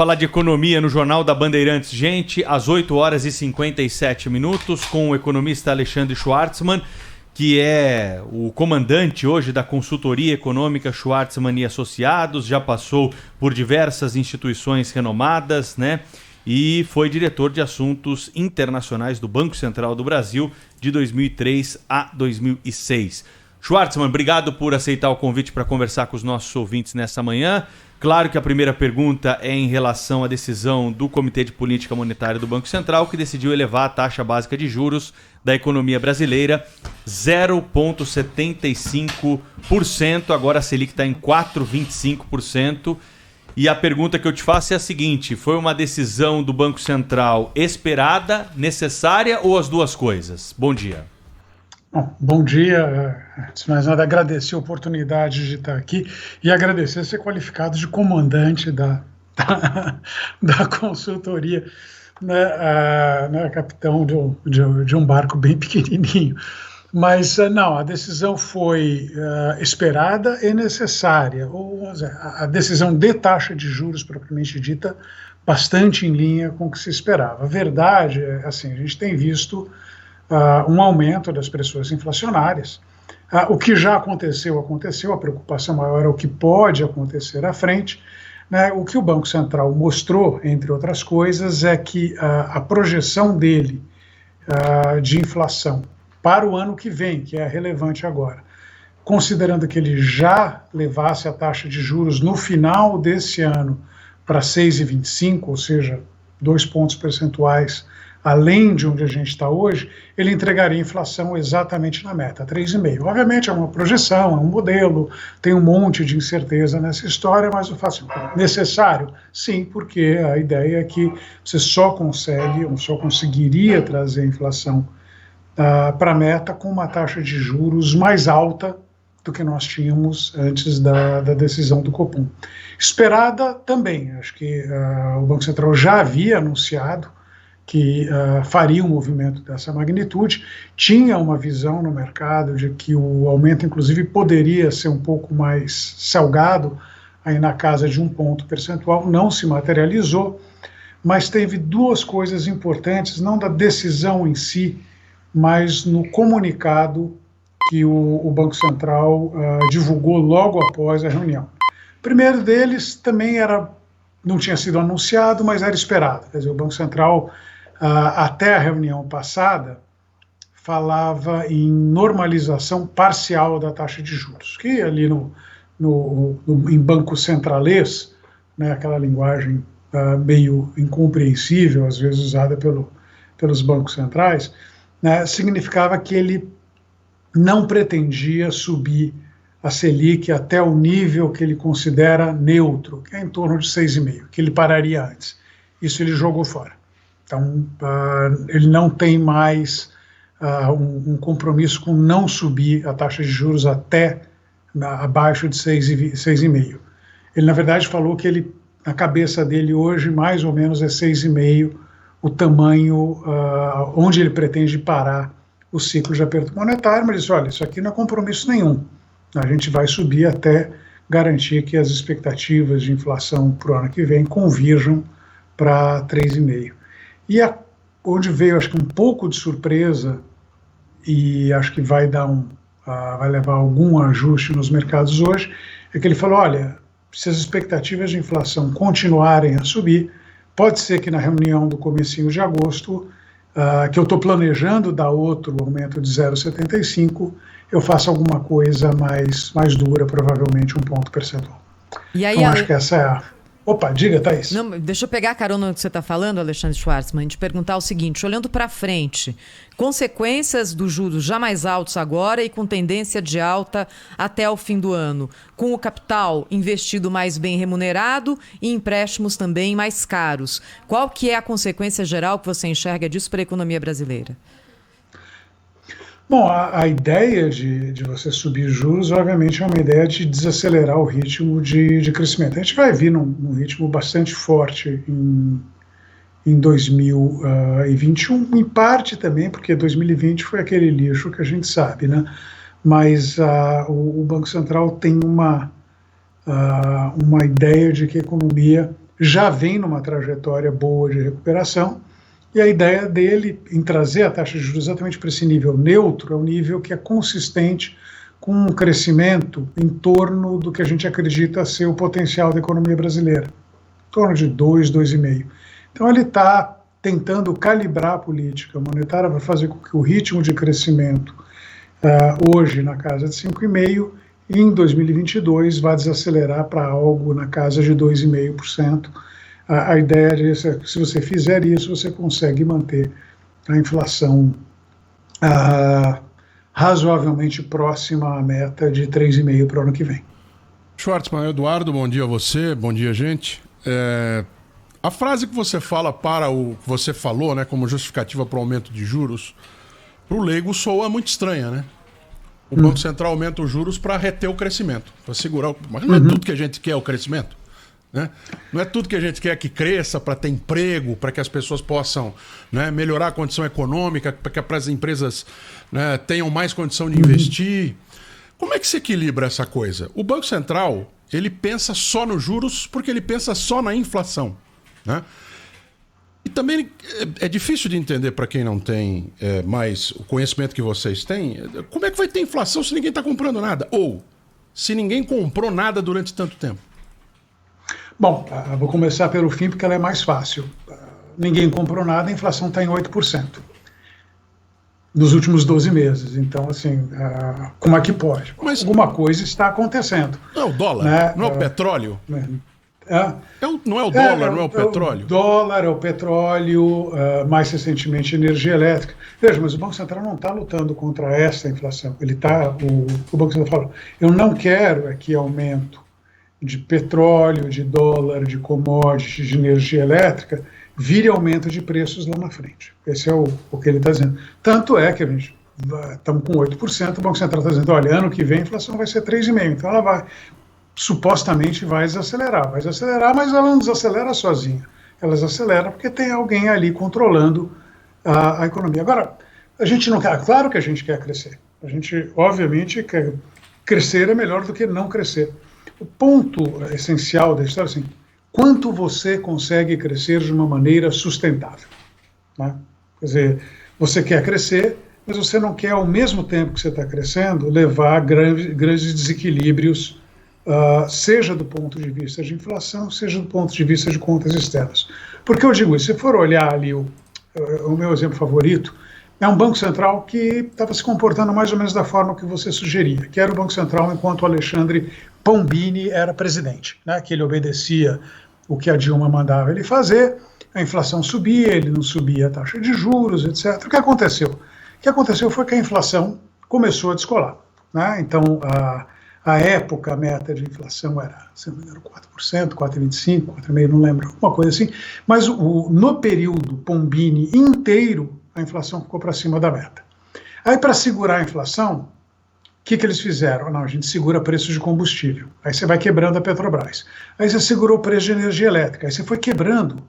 falar de economia no Jornal da Bandeirantes, gente, às 8 horas e 57 minutos, com o economista Alexandre Schwartzman, que é o comandante hoje da consultoria econômica Schwartzman e Associados, já passou por diversas instituições renomadas, né? E foi diretor de assuntos internacionais do Banco Central do Brasil de 2003 a 2006. Schwartzman, obrigado por aceitar o convite para conversar com os nossos ouvintes nessa manhã. Claro que a primeira pergunta é em relação à decisão do Comitê de Política Monetária do Banco Central, que decidiu elevar a taxa básica de juros da economia brasileira 0,75%. Agora a Selic está em 4,25%. E a pergunta que eu te faço é a seguinte: foi uma decisão do Banco Central esperada, necessária ou as duas coisas? Bom dia. Bom dia. Antes de mais nada, agradecer a oportunidade de estar aqui e agradecer ser qualificado de comandante da consultoria, né, capitão de um barco bem pequenininho. Mas não, a decisão foi esperada e necessária. A decisão de taxa de juros, propriamente dita, bastante em linha com o que se esperava. A verdade é, assim, a gente tem visto um aumento das pressões inflacionárias. O que já aconteceu, a preocupação maior é o que pode acontecer à frente. Né? O que o Banco Central mostrou, entre outras coisas, é que a projeção dele de inflação para o ano que vem, que é relevante agora, considerando que ele já levasse a taxa de juros no final desse ano para 6,25, ou seja, 2 pontos percentuais além de onde a gente está hoje, ele entregaria a inflação exatamente na meta, 3,5%. Obviamente é uma projeção, é um modelo, tem um monte de incerteza nessa história, mas eu faço necessário? Sim, porque a ideia é que você só conseguiria trazer a inflação para a meta com uma taxa de juros mais alta do que nós tínhamos antes da decisão do Copom. Esperada também, acho que o Banco Central já havia anunciado que faria um movimento dessa magnitude, tinha uma visão no mercado de que o aumento, inclusive, poderia ser um pouco mais salgado, aí na casa de 1 ponto percentual, não se materializou, mas teve duas coisas importantes, não da decisão em si, mas no comunicado que o Banco Central divulgou logo após a reunião. O primeiro deles também não tinha sido anunciado, mas era esperado. Quer dizer, o Banco Central, até a reunião passada, falava em normalização parcial da taxa de juros, que ali em banco centralês, né, aquela linguagem meio incompreensível, às vezes usada pelos bancos centrais, né, significava que ele não pretendia subir a Selic até o nível que ele considera neutro, que é em torno de 6,5%, que ele pararia antes. Isso ele jogou fora. Então, ele não tem mais um compromisso com não subir a taxa de juros até abaixo de 6,5%. Ele, na verdade, falou que na cabeça dele hoje, mais ou menos é 6,5% o tamanho onde ele pretende parar o ciclo de aperto monetário, mas ele disse, olha, isso aqui não é compromisso nenhum. A gente vai subir até garantir que as expectativas de inflação para o ano que vem convirjam para 3,5%. E onde veio, acho que um pouco de surpresa, e acho que vai levar algum ajuste nos mercados hoje, é que ele falou, olha, se as expectativas de inflação continuarem a subir, pode ser que na reunião do comecinho de agosto, que eu estou planejando dar outro aumento de 0,75, eu faço alguma coisa mais dura, provavelmente 1 ponto percentual. E aí, então acho que essa é a... Opa, diga, Thaís. Não, deixa eu pegar a carona no que você está falando, Alexandre Schwartzman, e te perguntar o seguinte, olhando para frente, consequências dos juros já mais altos agora e com tendência de alta até o fim do ano, com o capital investido mais bem remunerado e empréstimos também mais caros. Qual que é a consequência geral que você enxerga disso para a economia brasileira? Bom, a ideia de você subir juros, obviamente, é uma ideia de desacelerar o ritmo de crescimento. A gente vai vir num ritmo bastante forte em 2021, em parte também, porque 2020 foi aquele lixo que a gente sabe, né? Mas o Banco Central tem uma ideia de que a economia já vem numa trajetória boa de recuperação, e a ideia dele em trazer a taxa de juros exatamente para esse nível neutro, é um nível que é consistente com um crescimento em torno do que a gente acredita ser o potencial da economia brasileira, em torno de 2, 2,5. Então ele está tentando calibrar a política monetária para fazer com que o ritmo de crescimento hoje na casa de 5,5%, e em 2022 vai desacelerar para algo na casa de 2,5%. A ideia é que se você fizer isso, você consegue manter a inflação razoavelmente próxima à meta de 3,5% para o ano que vem. Schwartzman, Eduardo, bom dia a você, bom dia, gente. A frase que você fala para o que você falou, né, como justificativa para o aumento de juros, para o leigo soa muito estranha, né? O Banco Central aumenta os juros para reter o crescimento, para segurar. Mas não é tudo que a gente quer o crescimento, né? Não é tudo que a gente quer que cresça para ter emprego, para que as pessoas possam, né, melhorar a condição econômica, para que as empresas, né, tenham mais condição de investir. Como é que se equilibra essa coisa? O Banco Central, ele pensa só nos juros porque ele pensa só na inflação, né? E também é difícil de entender para quem não tem mais o conhecimento que vocês têm. Como é que vai ter inflação se ninguém está comprando nada? Ou se ninguém comprou nada durante tanto tempo? Bom, vou começar pelo fim porque ela é mais fácil. Ninguém comprou nada, a inflação está em 8% nos últimos 12 meses. Então, assim, como é que pode? Mas alguma coisa está acontecendo. Não é o dólar? Né? Não é o petróleo? Não é o dólar, não é o petróleo? O dólar, é o petróleo, mais recentemente energia elétrica. Veja, mas o Banco Central não está lutando contra essa inflação. O Banco Central fala, eu não quero aqui aumento de petróleo, de dólar, de commodities, de energia elétrica, vire aumento de preços lá na frente. Esse é o que ele está dizendo. Tanto é que a gente estamos com 8%, o Banco Central está dizendo, olha, ano que vem a inflação vai ser 3,5%, então ela vai... supostamente vai desacelerar, mas ela não desacelera sozinha. Ela desacelera porque tem alguém ali controlando a economia. Agora, a gente não quer, claro que a gente quer crescer. A gente, obviamente, quer crescer é melhor do que não crescer. O ponto essencial da história é assim, quanto você consegue crescer de uma maneira sustentável, né? Quer dizer, você quer crescer, mas você não quer, ao mesmo tempo que você está crescendo, levar a grandes desequilíbrios, seja do ponto de vista de inflação, seja do ponto de vista de contas externas. Porque eu digo isso, se for olhar ali o meu exemplo favorito, é um Banco Central que estava se comportando mais ou menos da forma que você sugeria, que era o Banco Central enquanto o Alexandre Pombini era presidente, né? Que ele obedecia o que a Dilma mandava ele fazer, a inflação subia, ele não subia a taxa de juros, etc. O que aconteceu? O que aconteceu foi que a inflação começou a descolar, né? Então, a época, a meta de inflação era, se não me engano, 4%, 4,25%, 4,5%, não lembro, alguma coisa assim. Mas no período Pombini inteiro, a inflação ficou para cima da meta. Aí, para segurar a inflação, o que eles fizeram? Não, a gente segura preço de combustível. Aí você vai quebrando a Petrobras. Aí você segurou o preço de energia elétrica. Aí você foi quebrando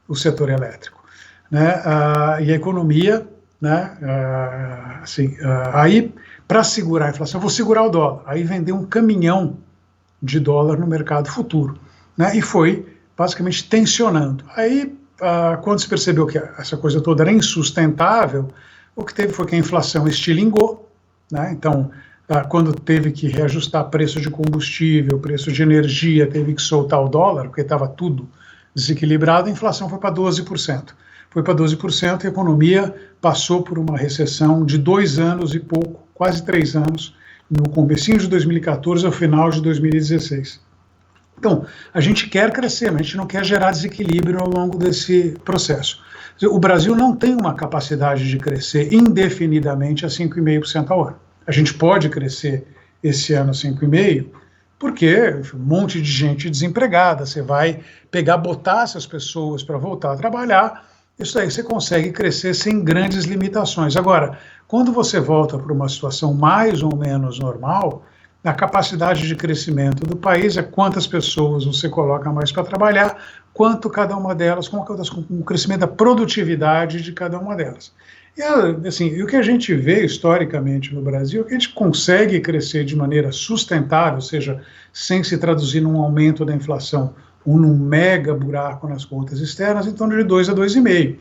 o setor elétrico, né? E a economia, né? Aí, para segurar a inflação, eu vou segurar o dólar. Aí vendeu um caminhão de dólar no mercado futuro, né? E foi basicamente tensionando. Aí, quando se percebeu que essa coisa toda era insustentável, o que teve foi que a inflação estilingou, né? Então, quando teve que reajustar preço de combustível, preço de energia, teve que soltar o dólar, porque estava tudo desequilibrado, a inflação foi para 12%. Foi para 12% e a economia passou por uma recessão de 2 anos e pouco, quase 3 anos, no comecinho de 2014 ao final de 2016. Então, a gente quer crescer, mas a gente não quer gerar desequilíbrio ao longo desse processo. O Brasil não tem uma capacidade de crescer indefinidamente a 5,5% ao ano. A gente pode crescer esse ano a 5,5%, porque um monte de gente desempregada, você vai botar essas pessoas para voltar a trabalhar, isso aí você consegue crescer sem grandes limitações. Agora, quando você volta para uma situação mais ou menos normal, a capacidade de crescimento do país é quantas pessoas você coloca mais para trabalhar, quanto cada uma delas, com o crescimento da produtividade de cada uma delas. E, assim, o que a gente vê historicamente no Brasil é que a gente consegue crescer de maneira sustentável, ou seja, sem se traduzir num aumento da inflação num mega buraco nas contas externas, em torno de 2 a 2,5.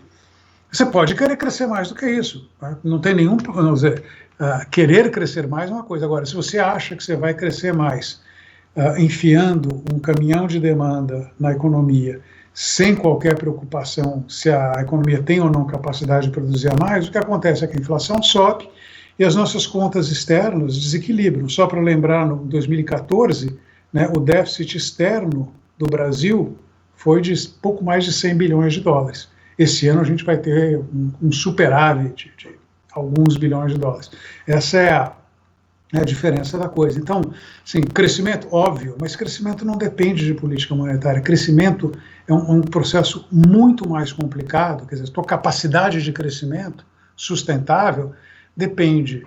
Você pode querer crescer mais do que isso. Tá? Não tem nenhum... Vamos dizer, querer crescer mais é uma coisa. Agora, se você acha que você vai crescer mais enfiando um caminhão de demanda na economia, sem qualquer preocupação se a economia tem ou não capacidade de produzir a mais, o que acontece é que a inflação sobe e as nossas contas externas desequilibram. Só para lembrar, no 2014, né, o déficit externo do Brasil foi de pouco mais de 100 bilhões de dólares. Esse ano a gente vai ter um superávit de alguns bilhões de dólares. Essa é a diferença da coisa. Então, sim, crescimento, óbvio, mas crescimento não depende de política monetária. Crescimento é um processo muito mais complicado, quer dizer, a tua capacidade de crescimento sustentável depende,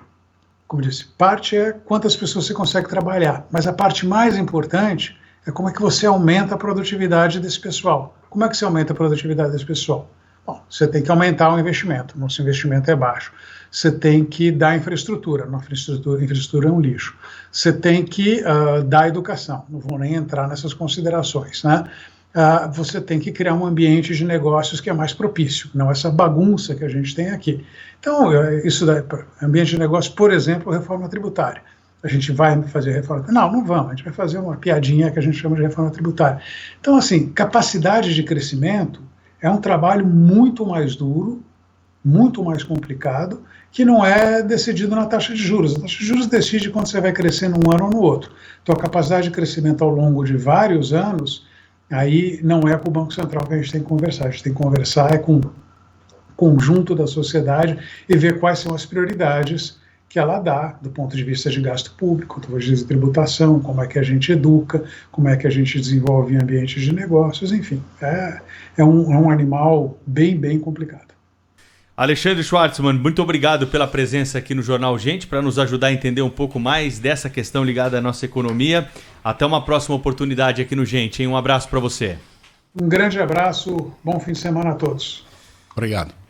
como eu disse, parte é quantas pessoas você consegue trabalhar, mas a parte mais importante é como é que você aumenta a produtividade desse pessoal. Como é que você aumenta a produtividade desse pessoal? Bom, você tem que aumentar o investimento, nosso investimento é baixo. Você tem que dar infraestrutura, nossa infraestrutura é um lixo. Você tem que dar educação, não vou nem entrar nessas considerações, né? Você tem que criar um ambiente de negócios que é mais propício, não essa bagunça que a gente tem aqui. Então, isso daí, ambiente de negócio, por exemplo, reforma tributária. A gente vai fazer reforma? Não vamos, a gente vai fazer uma piadinha que a gente chama de reforma tributária. Então, assim, capacidade de crescimento é um trabalho muito mais duro, muito mais complicado, que não é decidido na taxa de juros. A taxa de juros decide quando você vai crescer num ano ou no outro. Então, a capacidade de crescimento ao longo de vários anos, aí não é com o Banco Central que a gente tem que conversar. A gente tem que conversar com o conjunto da sociedade e ver quais são as prioridades que ela dá do ponto de vista de gasto público, do ponto de vista de tributação, como é que a gente educa, como é que a gente desenvolve ambientes de negócios, enfim. É um animal bem, bem complicado. Alexandre Schwartzman, muito obrigado pela presença aqui no Jornal Gente, para nos ajudar a entender um pouco mais dessa questão ligada à nossa economia. Até uma próxima oportunidade aqui no Gente, hein? Um abraço para você. Um grande abraço, bom fim de semana a todos. Obrigado.